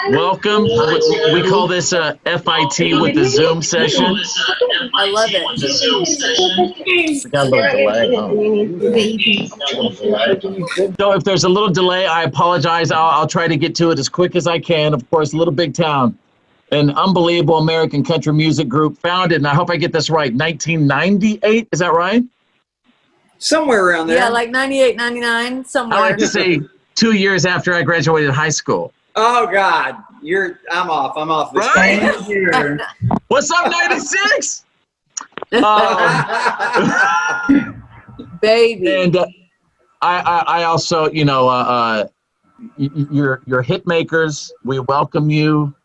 Welcome. We call this a FIT with the Zoom session. I love it. We got a little delay. So if there's a little delay, I apologize. I'll try to get to it as quick as I can. Of course, Little Big Town, an unbelievable American country music group founded, and I hope I get this right, 1998. Is that right? Somewhere around there. Yeah, like 98, 99, somewhere. I like to say 2 years after I graduated high school. Oh God, I'm off this right? What's up, 96? Baby. And I also, you're hit makers. We welcome you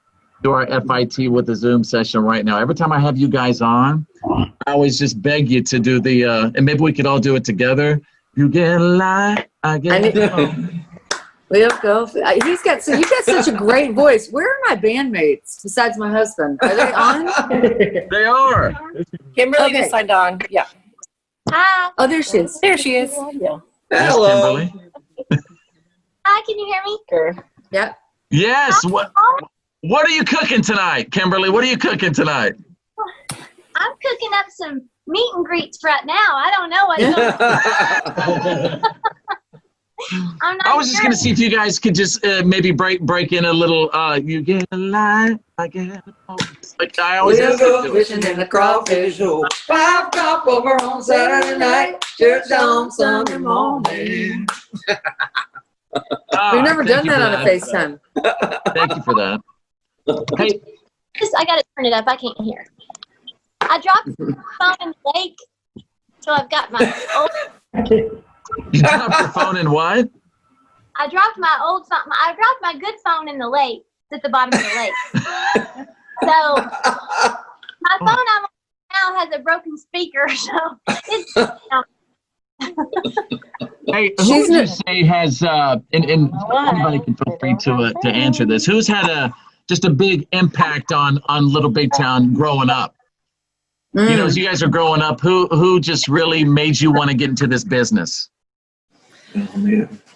to our FIT with the Zoom session right now. Every time I have you guys on, I always just beg you to do the, and maybe we could all do it together. You get a lie, I get We'll go. You've got such a great voice. Where are my bandmates besides my husband? Are they on? They are. Kimberly just signed on. Yeah. Hi. Oh, there she is. There she is. Hello. Kimberly. Hi, can you hear me? Sure. Yep. Yes. What are you cooking tonight, Kimberly? What are you cooking tonight? I'm cooking up some meet and greets right now. I don't know what. I was just going to see if you guys could just maybe break in a little, you get a lie, I get a post. Like I always We'll have go to do. fishing in the crawfish hole. 5 o'clock over on Saturday night. Church on Sunday morning. Ah, We've never thank done you that for on a FaceTime. Thank you for that. Hey, I got to turn it up. I can't hear. I dropped my phone in the lake, so I've got my old. you dropped your phone in what? I dropped my old phone. I dropped my good phone in the lake. It's at the bottom of the lake. So my phone I'm on now has a broken speaker. So it's. Hey, who would you say has, and anybody can feel free to answer this, who's had just a big impact on Little Big Town growing up? You know, as you guys are growing up, who just really made you want to get into this business?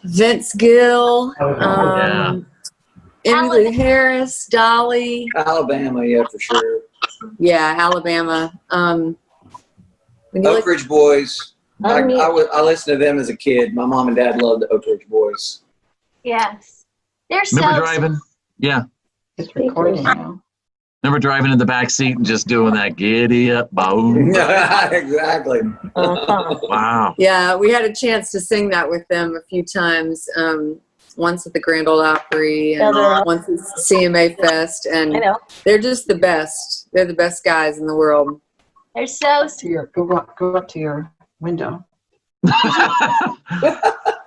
Vince Gill, Yeah. Emily Harris, Dolly. Alabama, yeah, for sure. Yeah, Alabama. Oak Ridge Boys. I listened to them as a kid. My mom and dad loved the Oak Ridge Boys. Yes, they're Remember so. driving? Yeah. It's recording now. Remember driving in the back seat and just doing that giddy up, boom. Exactly. Wow. Yeah, we had a chance to sing that with them a few times. Once at the Grand Ole Opry and once at CMA Fest, and they're just the best. They're the best guys in the world. They're so. Go up to your window.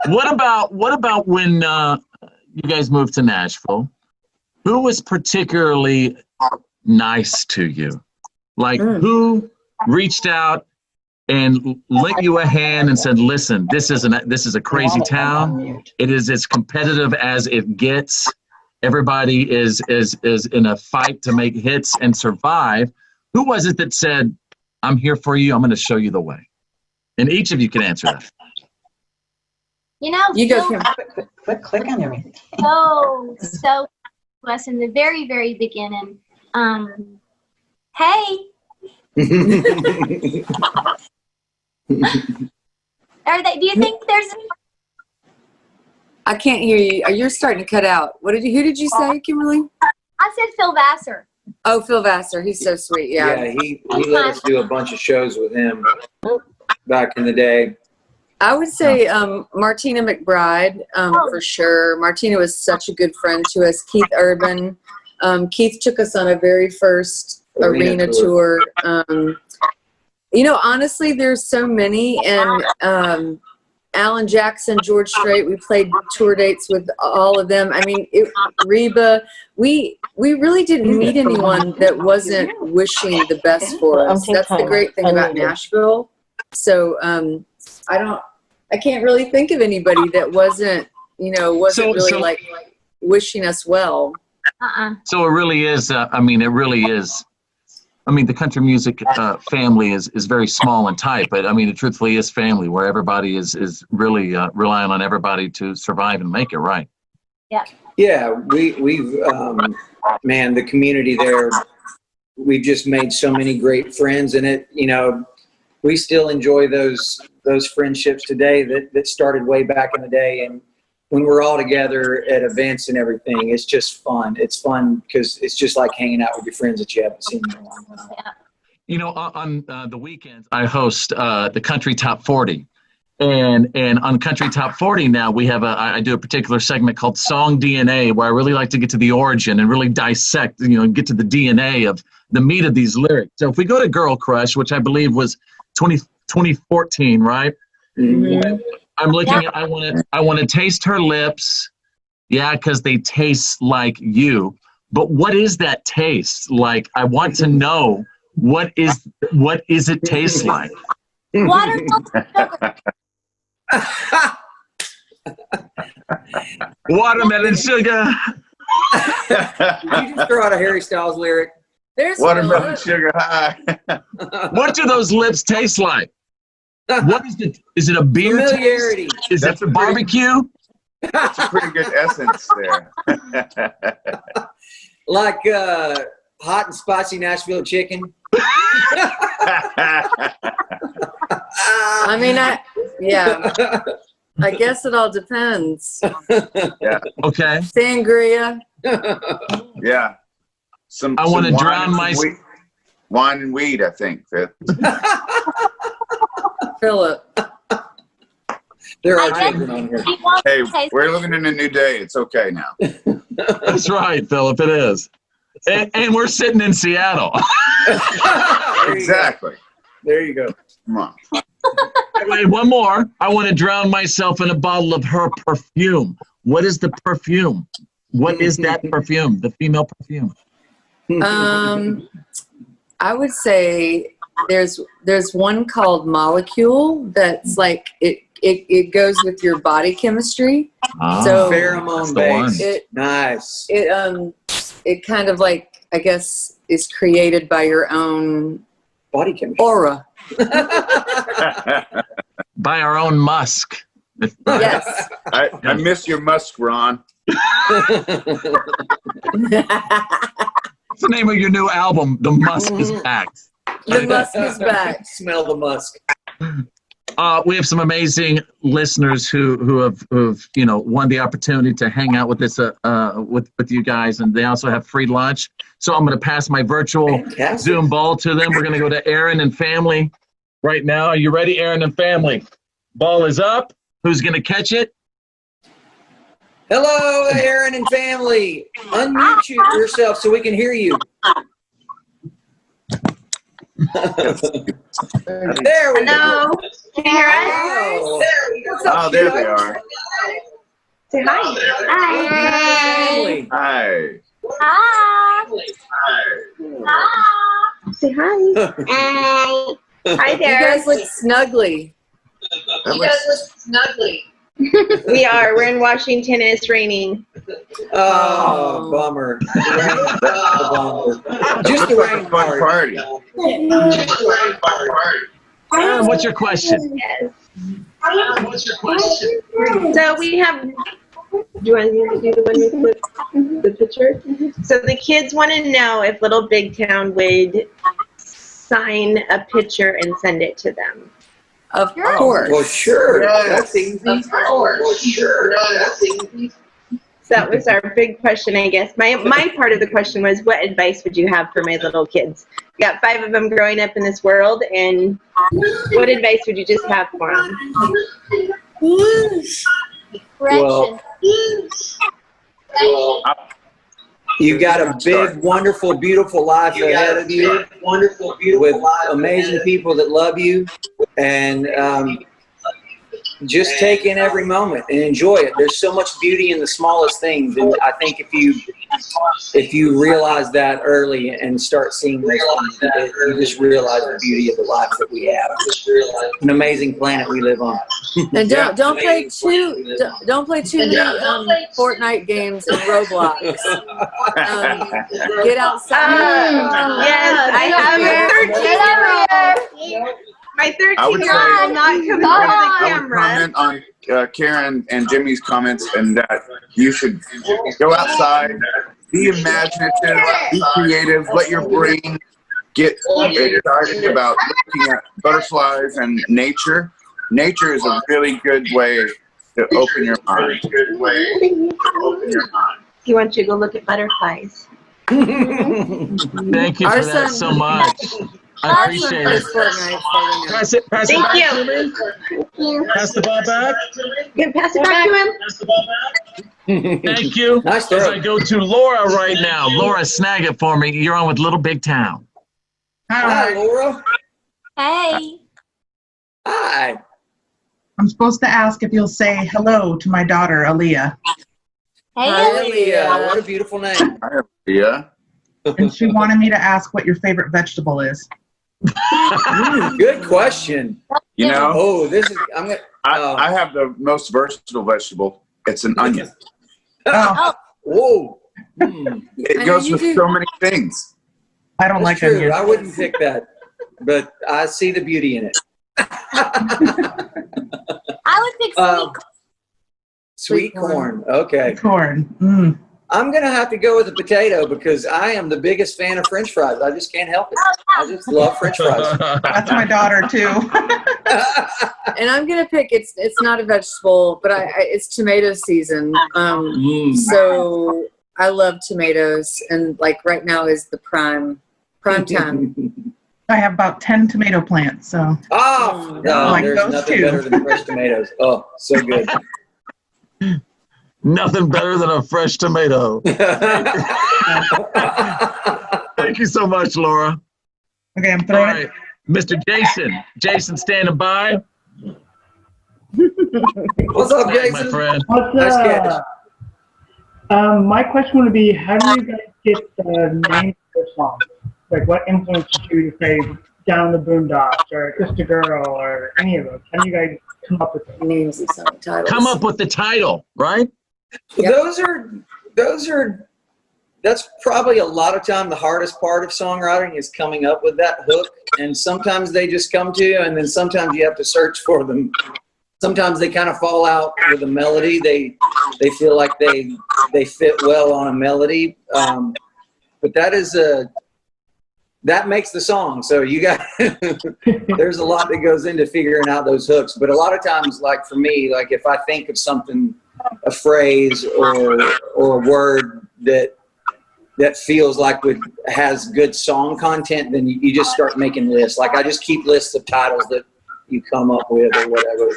What about when you guys moved to Nashville? Who was particularly nice to you? Like who reached out and lent you a hand and said, "Listen, this is a crazy town. It is as competitive as it gets. Everybody is in a fight to make hits and survive." Who was it that said, "I'm here for you. I'm going to show you the way"? And each of you can answer that. You know, You go, Kim. Click on everything. so to us in the very, very beginning. Hey, do you think there's I can't hear you. You're starting to cut out. Who did you say, Kimberly? I said Phil Vassar. Oh, Phil Vassar. He's so sweet. Yeah. Yeah, he let us do a bunch of shows with him back in the day. I would say Martina McBride, for sure. Martina was such a good friend to us. Keith Urban. Keith took us on a very first arena tour. Honestly, there's so many. And Alan Jackson, George Strait, we played tour dates with all of them. I mean, Reba, we really didn't meet anyone that wasn't wishing the best for us. That's the great thing about Nashville. So I can't really think of anybody that wasn't really wishing us well. So it really is, the country music family is very small and tight, but it truthfully is family where everybody is really relying on everybody to survive and make it, right? Yeah. Yeah, we've man, the community there, we've just made so many great friends, and it, you know, we still enjoy those friendships today that started way back in the day. And when we're all together at events and everything, it's just fun. It's fun because it's just like hanging out with your friends that you haven't seen in a long time. You know, on the weekends, I host the Country Top 40. And on Country Top 40 now, we have I do a particular segment called Song DNA, where I really like to get to the origin and really dissect, you know, get to the DNA of the meat of these lyrics. So if we go to Girl Crush, which I believe was 2014, right? Mm-hmm. I'm looking at, I want to taste her lips. Yeah, because they taste like you. But what is that taste? Like, I want to know what is it taste like? Watermelon sugar. Watermelon sugar. Did you just throw out a Harry Styles lyric? There's Watermelon Philip. sugar high. What do those lips taste like? What is it? Is it a beer taste? Familiarity. Is it the barbecue? That's a pretty good essence there. Like hot and spicy Nashville chicken. I mean, I guess it all depends. Okay. Sangria. Yeah. I want to some drown wine my. and weed- Wine and weed, I think. Fifth. Philip. There are I guess children on here. he wants Hey, to taste we're living in a new day. It's okay now. That's right, Philip. It is. And we're sitting in Seattle. There you go. Exactly. There you go. Come on. Wait, one more. I want to drown myself in a bottle of her perfume. What is the perfume? What is that perfume? The female perfume. I would say there's one called Molecule that's like it goes with your body chemistry. So Pheromone the one. base. Nice. It kind of like, I guess, is created by your own Body chemistry. aura. By our own musk. Yes. I miss your musk, Ron. What's the name of your new album? The Musk is Back. The musk is back. Smell the musk. We have some amazing listeners who have won the opportunity to hang out with this with you guys, and they also have free lunch. So I'm going to pass my virtual Fantastic. Zoom ball to them. We're going to go to Aaron and family right now. Are you ready, Aaron and family? Ball is up. Who's going to catch it? Hello, Aaron and family. Unmute yourself so we can hear you. There we Hello. go. Can you hear us? Oh, Oh, there they are. Say hi. Hi. family. Hi. Hi. Hi. Say hi. Hi. Hi You there. guys look snuggly. That was- We are. We're in Washington and it's raining. Oh, bummer. Bummer. Just the looks like rain a fun part. party. Aaron, what's your question? Yes. What's your question? So we have. Do you want me to do the one with the picture? So the kids want to know if Little Big Town would sign a picture and send it to them. Of Well, course. sure. Yes. That's easy. So that was our big question, I guess. My part of the question was, what advice would you have for my little kids? We got 5 of them growing up in this world, and what advice would you just have for them? Correction. You got a big, wonderful, beautiful life ahead of you with amazing people that love you, and just take in every moment and enjoy it. There's so much beauty in the smallest things, and I think if you realize that early and start seeing those things, you just realize the beauty of the life that we have. An amazing planet we live on. And don't play don't play too many Fortnite games and Roblox. Get outside. Yes, I have a 13-year-old. My I would 13-year-old say- will not come in front of the I would camera. comment on Karen and Jimmy's comments, and that you should go outside, be imaginative, be creative, let your brain get excited about looking at butterflies and nature. Nature is a really good way to open your mind. He wants you to go look at butterflies. Thank you Our for that son- so much. I Our son appreciate plays it. Fortnite, so we know. Pass it Thank back you. to me. Pass the ball back. You can pass it back to him. Thank you. Nice As throw. I go to Laura right now. Laura, snag it for me. You're on with Little Big Town. Hi, Laura. Hey. Hi. I'm supposed to ask if you'll say hello to my daughter, Aaliyah. Hey, Hi, Ellie. Aaliyah. What a beautiful name. Yeah. And she wanted me to ask what your favorite vegetable is. Good question. You know, Oh, this is, I'm going to, I have the most versatile vegetable. It's an onion. Oh, whoa. I It know goes you with do. so many things. I don't That's like true. onions. I wouldn't pick that, but I see the beauty in it. I would pick Um, sweet. Sweet corn. Okay. Corn. Mm. I'm going to have to go with a potato because I am the biggest fan of French fries. I just can't help it. I just love French fries. That's my daughter too. And I'm gonna pick. It's not a vegetable, but it's tomato season. So I love tomatoes, and like right now is the prime time. I have about 10 tomato plants, so Oh, no, Like there's those nothing two. better than fresh tomatoes. Oh, so good. Nothing better than a fresh tomato. Thank you so much, Laura. okay, I'm All throwing right, Mr. Jason. Jason standing by. What's up, My Jason? friend. What's Nice catch. My question would be, how do you guys get the names of the songs? Like, what influences you to say "Down the Boondocks" or "Just a Girl" or any of those? How do you guys come up with it? Names of song titles. Come up with the title, right? Yep. That's probably a lot of time the hardest part of songwriting is coming up with that hook. And sometimes they just come to you, and then sometimes you have to search for them. Sometimes they kind of fall out with a melody. They feel like they fit well on a melody. But that makes the song. So you got, there's a lot that goes into figuring out those hooks. But a lot of times, like for me, like if I think of something, a phrase or a word that feels like has good song content, then you just start making lists. Like I just keep lists of titles that you come up with or whatever.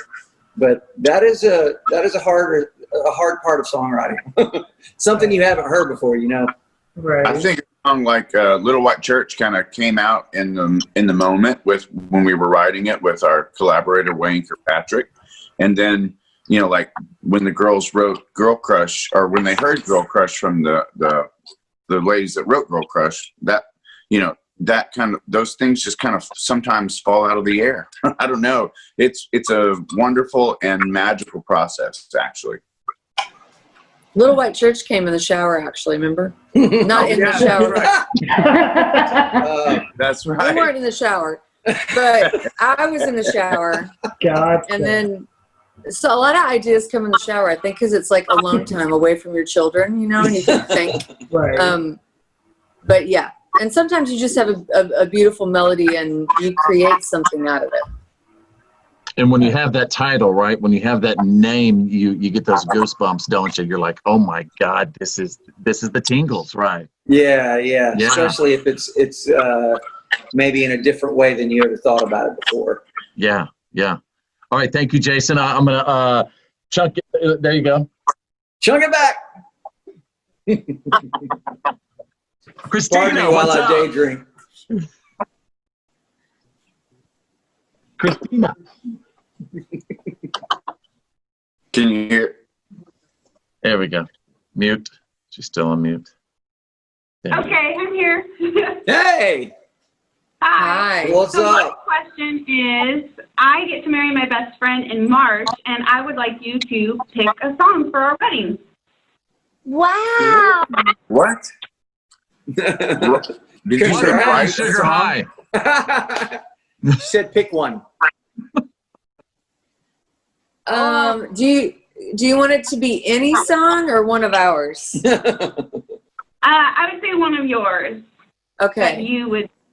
But that is a hard part of songwriting. Something you haven't heard before, you know. Right. I think a song like Little White Church kind of came out in the moment when we were writing it with our collaborator Wayne Kirkpatrick, and then like when the girls wrote Girl Crush, or when they heard Girl Crush from the ladies that wrote Girl Crush, that that kind of, those things just kind of sometimes fall out of the air. I don't know. It's a wonderful and magical process, actually. Little White Church came in the shower, actually. Remember? Not in the shower. That's We right. weren't in the shower, but I was in the shower, God. and then so a lot of ideas come in the shower. I think because it's like alone time away from your children, and you can think. Right. But yeah, and sometimes you just have a beautiful melody and you create something out of it. And when you have that title, right? When you have that name, you get those goosebumps, don't you? You're like, oh my God, this is the tingles, right? Yeah. Yeah. Especially if it's maybe in a different way than you ever thought about it before. Yeah. All right, thank you, Jason. I'm gonna chunk it. There you go. Chunk it back. Christina, Pardon me what's while I up? day drink. Christina. Can you hear? There we go. Mute. She's still on mute. There we go. Okay, I'm here. Hey, Hi. what's So my up? question is, I get to marry my best friend in March, and I would like you to pick a song for our wedding. Wow. What? Did you say Congrats. write a Sugar song? high. She said pick one. Do you want it to be any song or one of ours? I would say one of yours. Okay.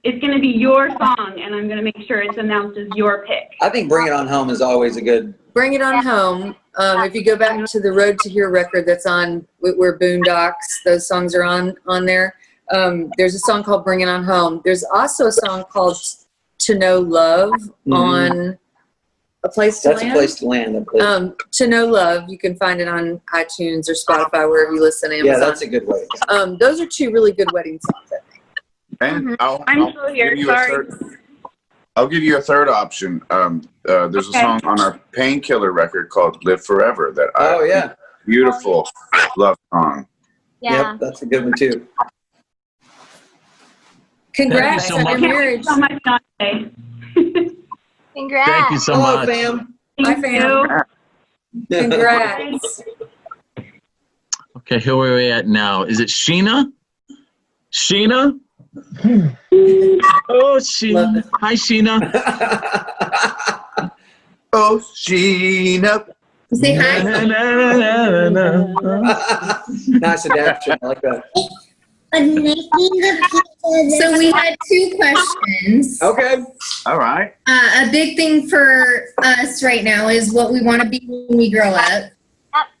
It's going to be your song, and I'm going to make sure it's announced as your pick. I think Bring It On Home is always a good. Bring It On Home. If you go back to the Road to Here record that's on where Boondocks, those songs are on there. There's a song called Bring It On Home. There's also a song called To Know Love on A Place to That's Land. A Place to Land. I believe. To Know Love, you can find it on iTunes or Spotify, wherever you listen, Amazon. Yeah, that's a good way. Those are two really good wedding songs, I think. And I'm still here. Sorry. I'll give you a third option. There's a song on our Painkiller record called "Live Forever" that beautiful love song. Yeah. Yep, that's a good one too. Congrats Thank you so on your much. marriage. So much, Dante. Congrats. Thank you so Hello, much. fam. Bye, Thank fam. you. Congrats. Okay, who are we at now? Is it Sheena? Sheena? Oh, Sheena. Hi, Sheena. Oh, Sheena. Say hi. Na, na, na, na, na. Nice adaptation. I like that. So we had two questions. Okay. All right. A big thing for us right now is what we want to be when we grow up.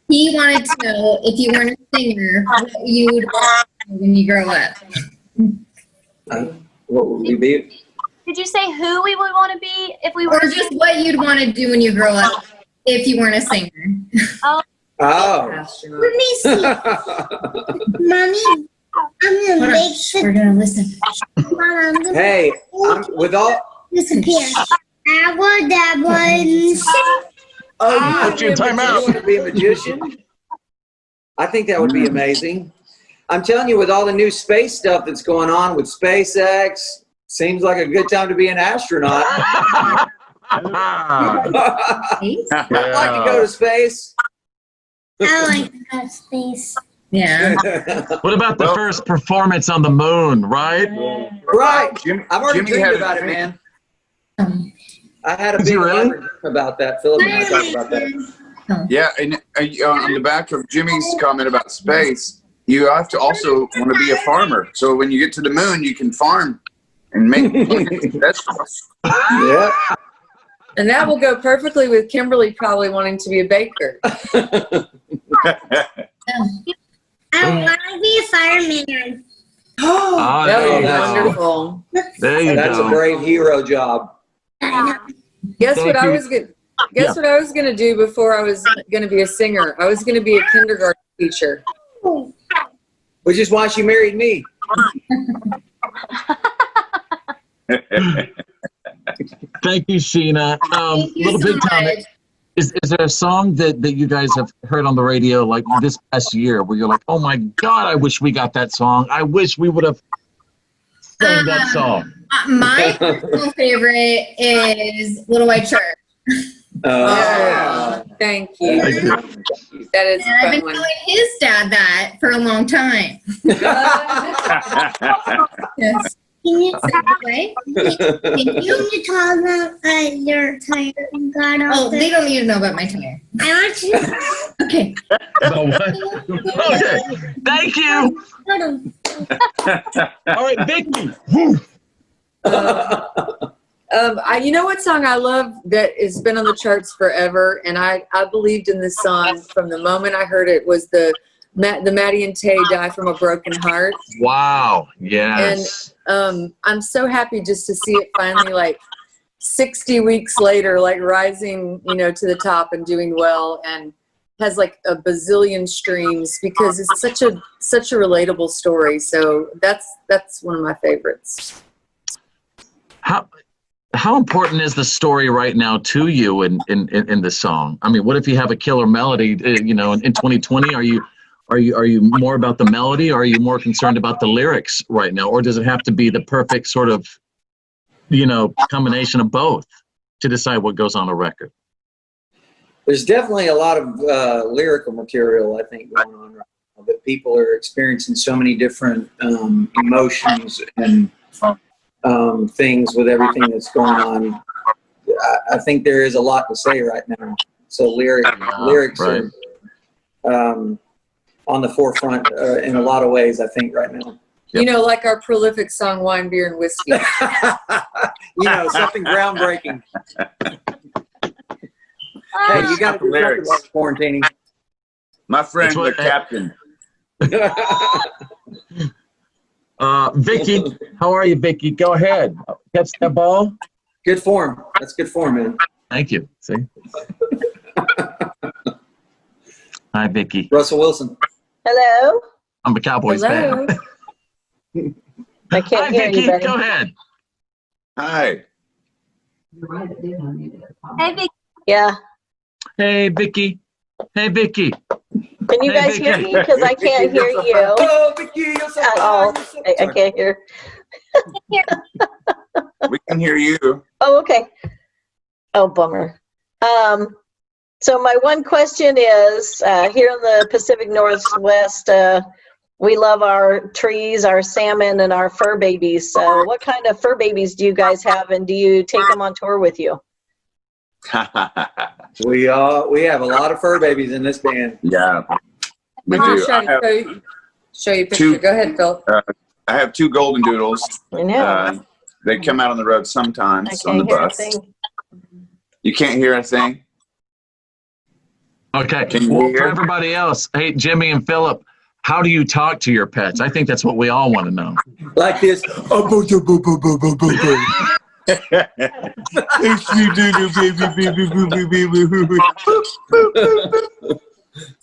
He wanted to know if you weren't a singer, what you would want to be when you grow up. What would we be? Did you say who we would want to be if we were? Or just what you'd want to do when you grow up if you weren't a singer. Oh. Astronaut. Let me see. Mommy, I'm gonna make sure. We're gonna listen. Mom, I'm gonna Hey, with all. disappear. Oh, Put you in timeout. You want to be a magician? I think that would be amazing. I'm telling you, with all the new space stuff that's going on with SpaceX, seems like a good time to be an astronaut. I'd like to go to space. I like to go to space. Yeah. What about the first performance on the moon, right? Right. Jimmy I've already had dreamed a about it, dream. man. I had a Did big you really? dream about that. Philip and I talked about that. Yeah, and on the back of Jimmy's comment about space, you have to also want to be a farmer. So when you get to the moon, you can farm and make vegetables. Yeah. And that will go perfectly with Kimberly probably wanting to be a baker. I want to be a fireman. Oh, That would there be you go. wonderful. There you That's a go. brave hero job. Guess Thank what I you. was gonna what I was gonna do before I was gonna be a singer? I was gonna be a kindergarten teacher. Which is why she married me. Thank you, Sheena. Thank you Little so Big Time. much. Is there a song that you guys have heard on the radio like this past year where you're like, oh my God, I wish we got that song. I wish we would have sang that song. My personal favorite is Little White Church. Thank you. Thank you. That is And I've a been fun one. telling his dad that for a long time. Yes. Can you say away? Can you tell them your tire got off? Oh, they don't need to know about my tire. I want you. Okay. So what? Okay. Thank you. All right, Vicky. Woo. You know what song I love that has been on the charts forever, and I believed in this song from the moment I heard it was the Maddie and Tay Die from a Broken Heart. Wow. Yes. And I'm so happy just to see it finally, like 60 weeks later, like rising, to the top and doing well, and has like a bazillion streams because it's such a relatable story. So that's one of my favorites. How important is the story right now to you in the song? I mean, what if you have a killer melody, in 2020, are you more about the melody, or are you more concerned about the lyrics right now? Or does it have to be the perfect sort of, combination of both to decide what goes on a record? There's definitely a lot of lyrical material, I think, going on right now, that people are experiencing so many different emotions and things with everything that's going on. I think there is a lot to say right now. So lyrics right. are on the forefront in a lot of ways, I think, right now. You know, like our prolific song, Wine, Beer, and Whiskey. Something groundbreaking. Hey, you got to do something while quarantining. My friend, That's what- the captain. Vicky, how are you, Vicky? Go ahead. Catch that ball. Good form. That's good form, man. Thank you. See? Hi, Vicky. Russell Wilson. Hello? I'm a Cowboys Hello. fan. I can't Hi, hear Vicky. anybody. Go ahead. Hi. Hey, Vic, Yeah. Hey, Vicky. Hey, Vicky. Can you Hey, guys hear Vicky. me? Because I can't hear you Oh, Vicky, you're so at all. I can't hear. We can hear you. Oh, okay. Oh, bummer. So my one question is, here in the Pacific Northwest, we love our trees, our salmon, and our fur babies. So what kind of fur babies do you guys have, and do you take them on tour with you? We have a lot of fur babies in this band. Yeah, we I'll do. show you a picture. two- Go ahead, Phil. I have 2 golden doodles. I know. They come out on the road I sometimes on the can't hear a bus. thing. You can't hear a thing? Okay. Can you Well, hear? for everybody else, hey, Jimmy and Philip, how do you talk to your pets? I think that's what we all want to know. Like this.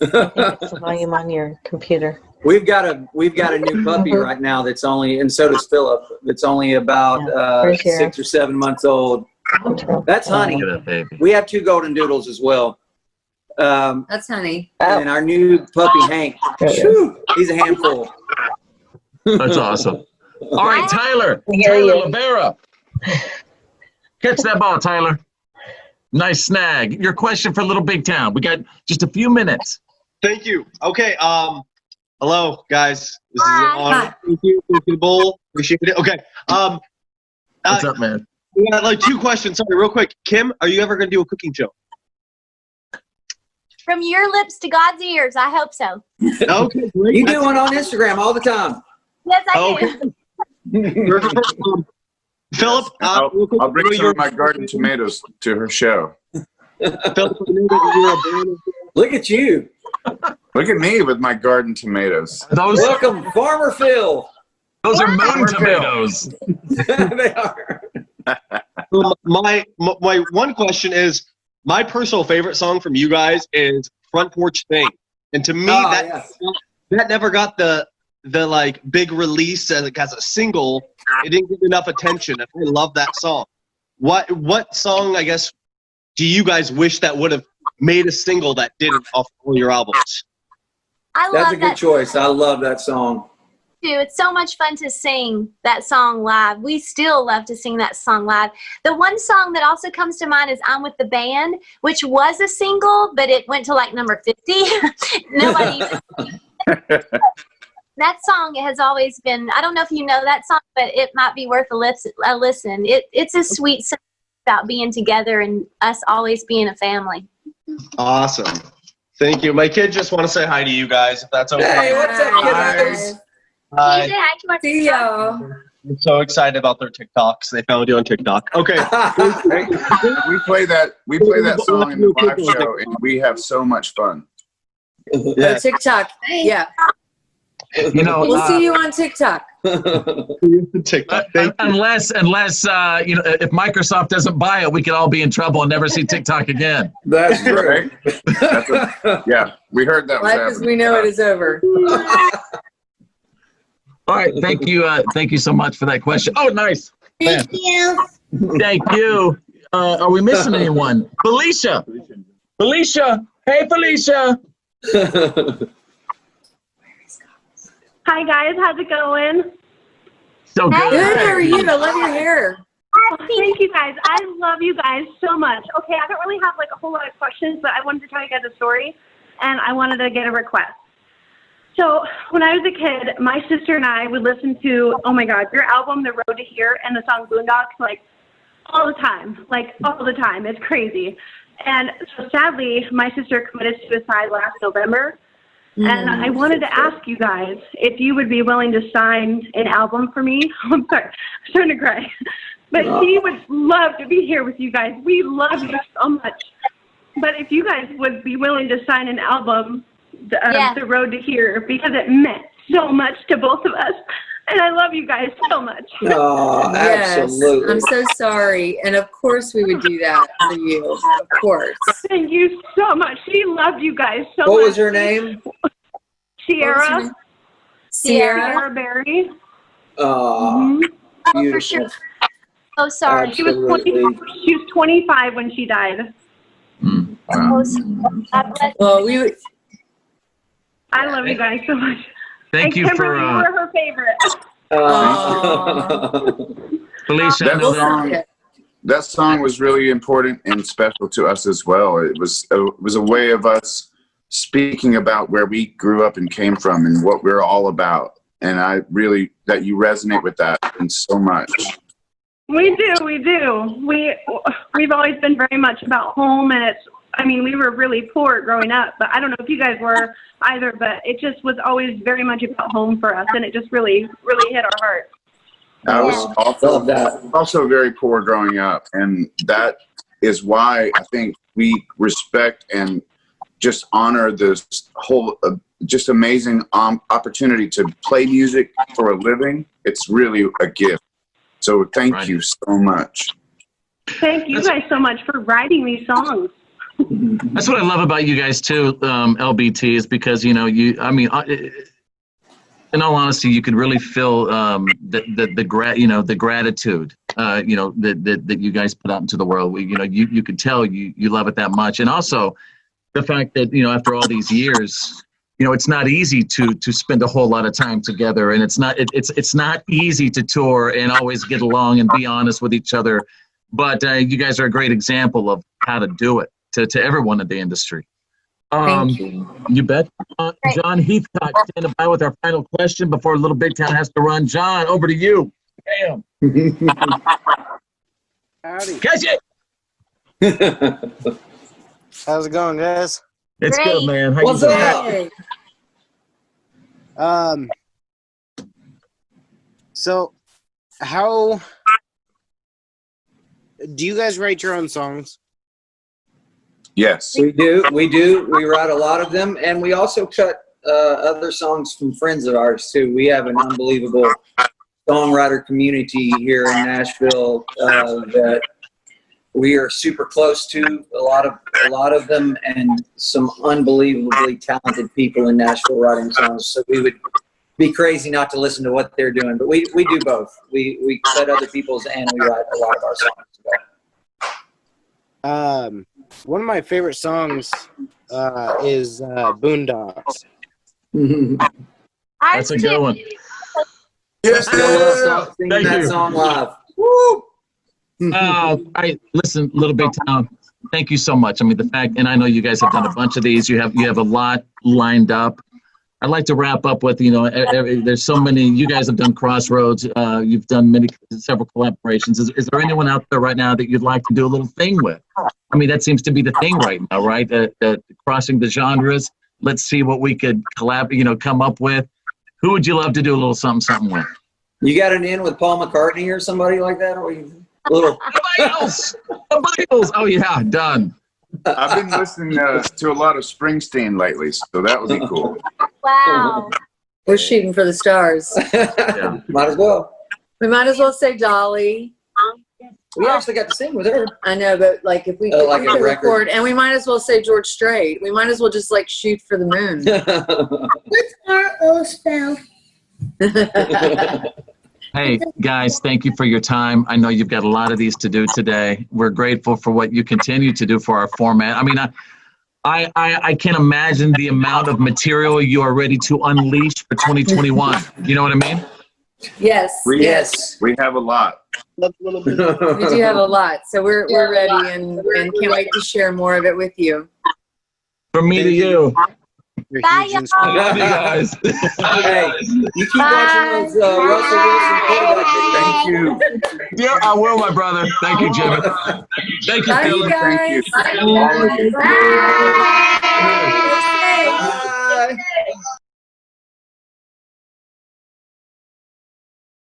It's the volume on your computer. We've got a new puppy right now that's only, and so does Philip. It's only about Where's your- 6 or 7 months old. That's Honey. Look at that baby. We have 2 golden doodles as well. That's Honey. And our new puppy Hank, whew, he's a handful. That's awesome. All right, Tyler. I hear Tyler you. Libera. Catch that ball, Tyler. Nice snag. Your question for Little Big Town. We got just a few minutes. Thank you. Okay. Hello, guys. This is an Hi. honor. Thank you. Thank you, Bull. Appreciate it. Okay. What's up, man? We got like 2 questions. Sorry, real quick. Kim, are you ever going to do a cooking show? from your lips to God's ears. I hope so. Okay, great. You do one on Instagram all the time. Yes, I Okay. do. Philip, I'll bring some of my garden tomatoes to her show. Philip, I know that you're a band. Look at you. Look at me with my garden tomatoes. Those Welcome, Farmer Phil. those are moon Farmer Phil. tomatoes. They are. My one question is, my personal favorite song from you guys is Front Porch Thing. And to me, Oh, that yes. that never got the like big release as a single. It didn't get enough attention. I love that song. What song, I guess, do you guys wish that would have made a single that didn't off all your albums? I That's love a good that choice. I love that song. too. It's so much fun to sing that song live. We still love to sing that song live. The one song that also comes to mind is I'm With the Band, which was a single, but it went to like number 50. Nobody that song has always been, I don't know if you know that song, but it might be worth a listen. It's a sweet song about being together and us always being a family. Awesome. Thank you. My kids just want to say hi to you guys, if that's okay. Hey, what's up, kiddos? Hi. See y'all. I'm so excited about their TikToks. They found you on TikTok. Okay. Hey, we play that song in the live show, and we have so much fun. Oh, TikTok. Yeah. You know, We'll see you on TikTok. TikTok. Thank you. unless you know, if Microsoft doesn't buy it, we could all be in trouble and never see TikTok again. That's true. Right? Yeah, we heard that was Life as happening. we know it is over. All right, thank you so much for that question. Oh, nice. Thank you. Thank you. Are we missing anyone? Felicia. Hey, Felicia. Hi guys, how's it going? So good. Good. How are you? I love your hair. Oh, thank you guys. I love you guys so much. Okay, I don't really have like a whole lot of questions, but I wanted to tell you guys a story, and I wanted to get a request. So when I was a kid, my sister and I would listen to, oh my God, your album, The Road to Here, and the song Boondocks, like all the time. It's crazy. And so sadly, my sister committed suicide last November. And I wanted to ask you guys if you would be willing to sign an album for me. I'm sorry, I'm starting to cry. But she would love to be here with you guys. We love you so much. But if you guys would be willing to sign an album, The Road to Here, because it meant so much to both of us. And I love you guys so much. Oh, absolutely. I'm so sorry. And of course we would do that for you. Of course. Thank you so much. She loved you guys so much. What was her name? Sierra. Sierra Berry. Oh, beautiful. For sure. Oh, sorry. She was 25 when she died. Well, we would. Uh, I love you guys so much. Thank and you Kimberly, for you were her favorite. Felicia. I know That song was really important and special to us as well. It was a way of us speaking about where we grew up and came from and what we're all about. And I really, that you resonate with that and so much. We do. We've always been very much about home, and we were really poor growing up, but I don't know if you guys were either, but it just was always very much about home for us, and it just really, really hit our heart. I was also very poor growing up, and that is why I think we respect and just honor this whole just amazing opportunity to play music for a living. It's really a gift. So thank you so much. Thank you guys so much for writing these songs. That's what I love about you guys too, LBT, is because in all honesty, you could really feel the gratitude that you guys put out into the world. You could tell you love it that much, and also the fact that after all these years, it's not easy to spend a whole lot of time together, and it's not easy to tour and always get along and be honest with each other. But you guys are a great example of how to do it to everyone in the industry. Thank you. You bet. John Heathcock standing by with our final question before Little Big Town has to run. John, over to you. Bam. Howdy. Catch it. How's it going, guys? It's Great. good, man. How What's you up? doing? So how do you guys write your own songs? Yes. We do. We write a lot of them, and we also cut other songs from friends of ours too. We have an unbelievable songwriter community here in Nashville that we are super close to. A lot of them, and some unbelievably talented people in Nashville writing songs. So we would be crazy not to listen to what they're doing, but we do both. We cut other people's, and we write a lot of our songs as well. One of my favorite songs is Boondocks. That's a good one. Yes, singing Thank that you. song live. Woo! Listen, Little Big Town, thank you so much. The fact, and I know you guys have done a bunch of these. You have a lot lined up. I'd like to wrap up with, there's so many. You guys have done Crossroads. You've done several collaborations. Is there anyone out there right now that you'd like to do a little thing with? That seems to be the thing right now, right? Crossing the genres. Let's see what we could come up with. Who would you love to do a little something with? You got an in with Paul McCartney or somebody like that? Or little Somebody else. Oh yeah, done. I've been listening to a lot of Springsteen lately, so that would be cool. Wow. We're shooting for the stars. Yeah. Might as well. We might as well say Dolly. We actually got to sing with her. I know, but if we Like could a record. record, and we might as well say George Strait. We might as well just shoot for the moon. What's R-O spell? Hey, guys, thank you for your time. I know you've got a lot of these to do today. We're grateful for what you continue to do for our format. I can't imagine the amount of material you are ready to unleash for 2021. You know what I mean? Yes. Yes. We have a lot. We do have a lot, so we're ready and can't wait to share more of it with you. From me to you. Bye, y'all. I love you guys. Hey, you keep watching those Russell Wilson Thank you. Yeah, I will, my brother. Thank you, Jimmy. Thank you, Bye, Phil. you guys. Thank you. Bye.